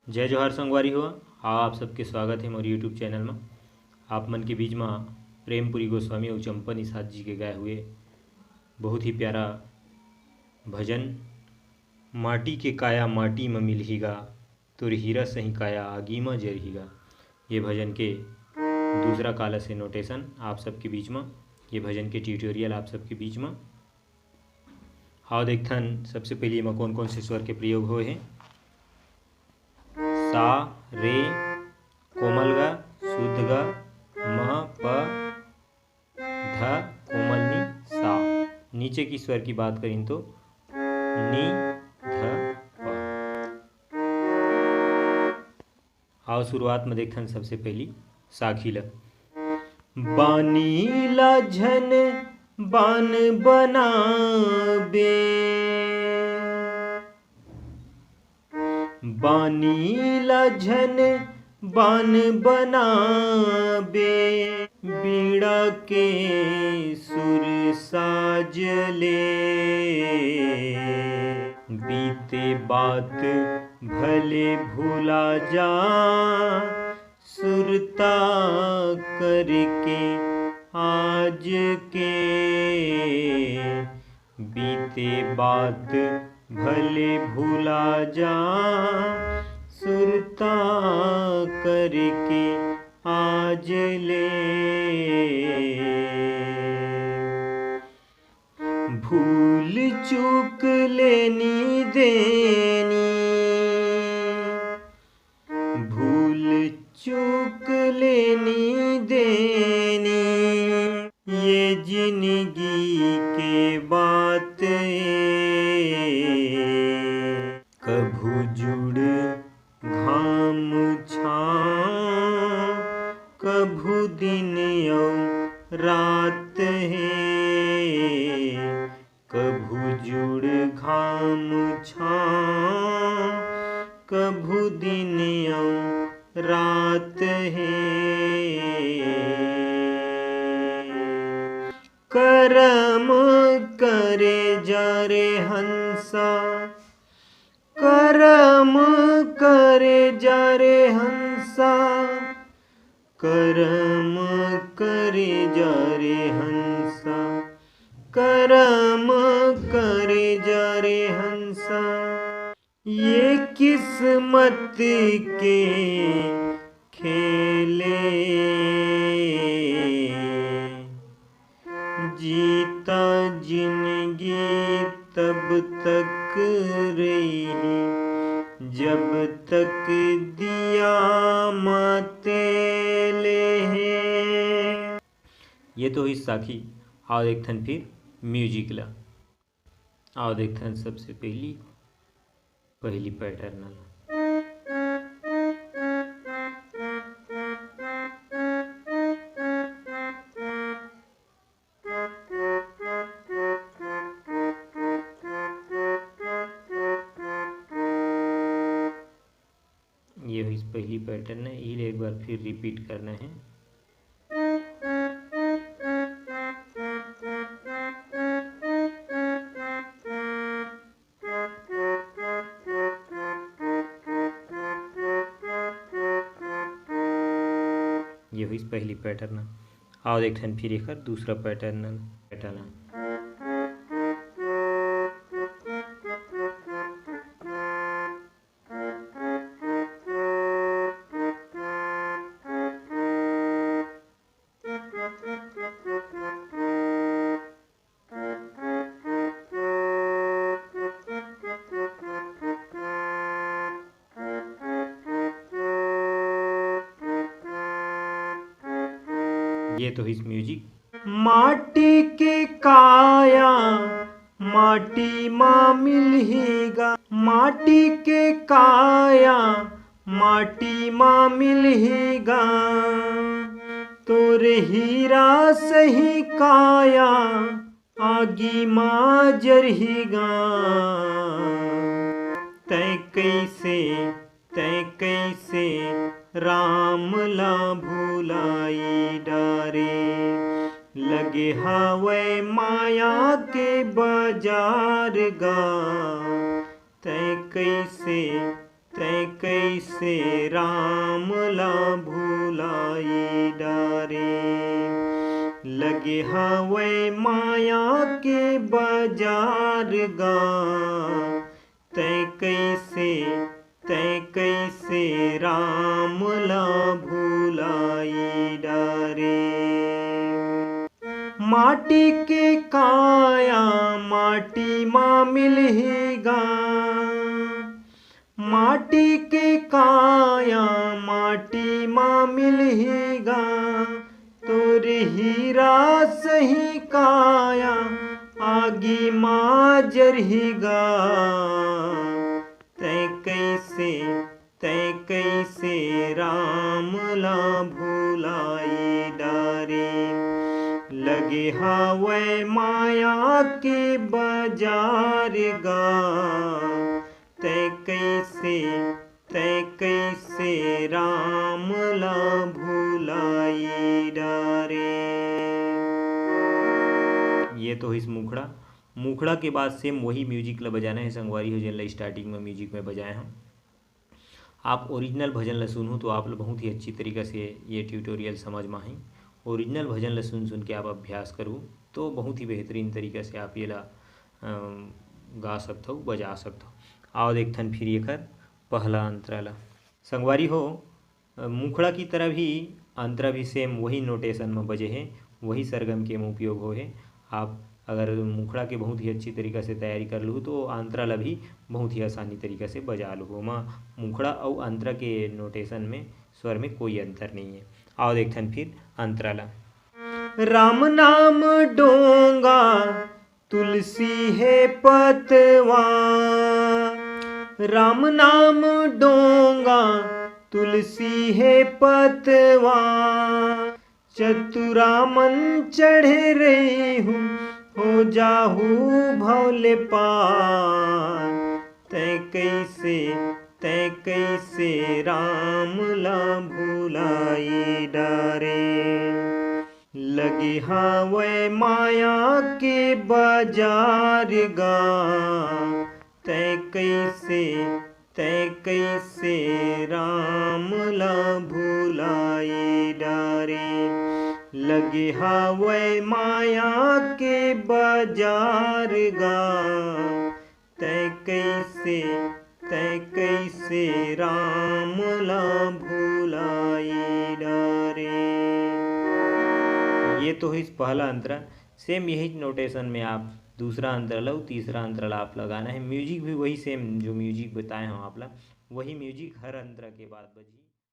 जय जोहार संगवारी हुआ। हाँ, आप सबके स्वागत है मोर यूट्यूब चैनल में। आप मन के बीच में प्रेमपुरी गोस्वामी और चंपा निषाद जी के गाए हुए बहुत ही प्यारा भजन माटी के काया माटी में मिलहीगा, तुर हीरा सही काया आगी में जरहीगा। ये भजन के दूसरा काला से नोटेशन आप सबके बीच में, ये भजन के ट्यूटोरियल आप सबके बीच में। हाँ देखथन सबसे पहले में कौन कौन से स्वर के प्रयोग हुए हैं। सा रे कोमल गा शुद्ध गा म प ध कोमल नी सा। नीचे की स्वर की बात करें तो नी ध प। आओ शुरुआत में देखथन सबसे पहली साखीला। बानीला झन बान बनाबे, बानीला झन बान बनाबे, बीड़ा के सुर साजले, बीते बात भले भूला जा, सुरता करके आज के, बीते बात भले भूला जा, सुरता करके आज ले, भूल चूक लेनी देनी, भूल चूक लेनी देनी, ये जिंदगी के बात कभू जुड़ घाम छाँव, कभू दिन और रात है, कभू जुड़ घाम छाँव, कभू दिन और रात है। करम करे जा रे हंसा, करम करे जा रे हंसा, करम करे जा रे हंसा, करम करे जा रे हंसा, ये किस्मत के खेले, जीता जिंदगी तब तक रही जब तक दिया माते ले है। ये तो इस साखी। आओ देखथन फिर म्यूजिक ला। आओ देखथन सबसे पहली पैटर्न। ये इस पहली पैटर्न है, ये एक बार फिर रिपीट करना है। ये इस पहली पैटर्न। आओ देखते फिर एक दूसरा पैटर्न। ये तो इस म्यूजिक। माटी के काया माटी माँ मिलहीगा, माटी के काया माटी माँ मिलहीगा, तोरे हीरा सही काया आगी माँ जरहीगा, तै कैसे राम ला भुलाई डारे, लगे हवे माया के बाजार गा, तै कैसे तै कैसे राम ला भुलाई डारे। लगे हवै माया के बाजार गा, तै कैसे राम ला भुलाई डारे। माटी के काया माटी माँ मिलहिगा, माटी के काया माटी माँ मिलहिगा। तोर हीरा सही काया आगी माँ जरहिगा। तै कैसे राम ला भुलाई डारे। लगे हवै माया के बाजार गा, तै कैसे राम ला भुलाई डारे। ये तो इस मुखड़ा के बाद सेम वही म्यूजिक ला बजाना है संगवारी हो, जिन स्टार्टिंग में म्यूजिक में बजाए हम। आप ओरिजिनल भजन ला सुनूँ तो आप बहुत ही अच्छी तरीक़ा से ये ट्यूटोरियल समझ में आई। ओरिजिनल भजन ला सुन के आप अभ्यास करूँ तो बहुत ही बेहतरीन तरीक़ा से आप ये ला गा सकते हो, बजा सकते हो। आओ देखथन फिर एकर पहला अंतरा ला। संगवारी हो, मुखड़ा की तरह भी अंतरा भी सेम वही नोटेशन में बजे है, वही सरगम के में उपयोग हो है। आप अगर मुखड़ा के बहुत ही अच्छी तरीक़ा से तैयारी कर लूँ तो अंतरा ला भी बहुत ही आसानी तरीक़ा से बजा लूँ। मुखड़ा और अंतरा के नोटेशन में स्वर में कोई अंतर नहीं है। आओ देखथन फिर अंतरा ला। राम नाम डोंगा तुलसी है पतवा, राम नाम डोंगा तुलसी है पतवा। चतुरा मन चढ़े रही हूँ हो जाहू भवले पार। तै कैसे राम ला भुलाई डारे। लगे हवै माया के बाजार गा, तै कैसे राम ला भुलाई डारे। लगे हवै माया के बाजार गा, तै कैसे राम ला भुलाई डारे। ये तो इस पहला अंतरा। सेम यही नोटेशन में आप दूसरा अंतरा लो, तीसरा अंतरा आप लगाना है। म्यूजिक भी वही सेम जो म्यूजिक बताए हम आप ला, वही म्यूजिक हर अंतरा के बाद बजी।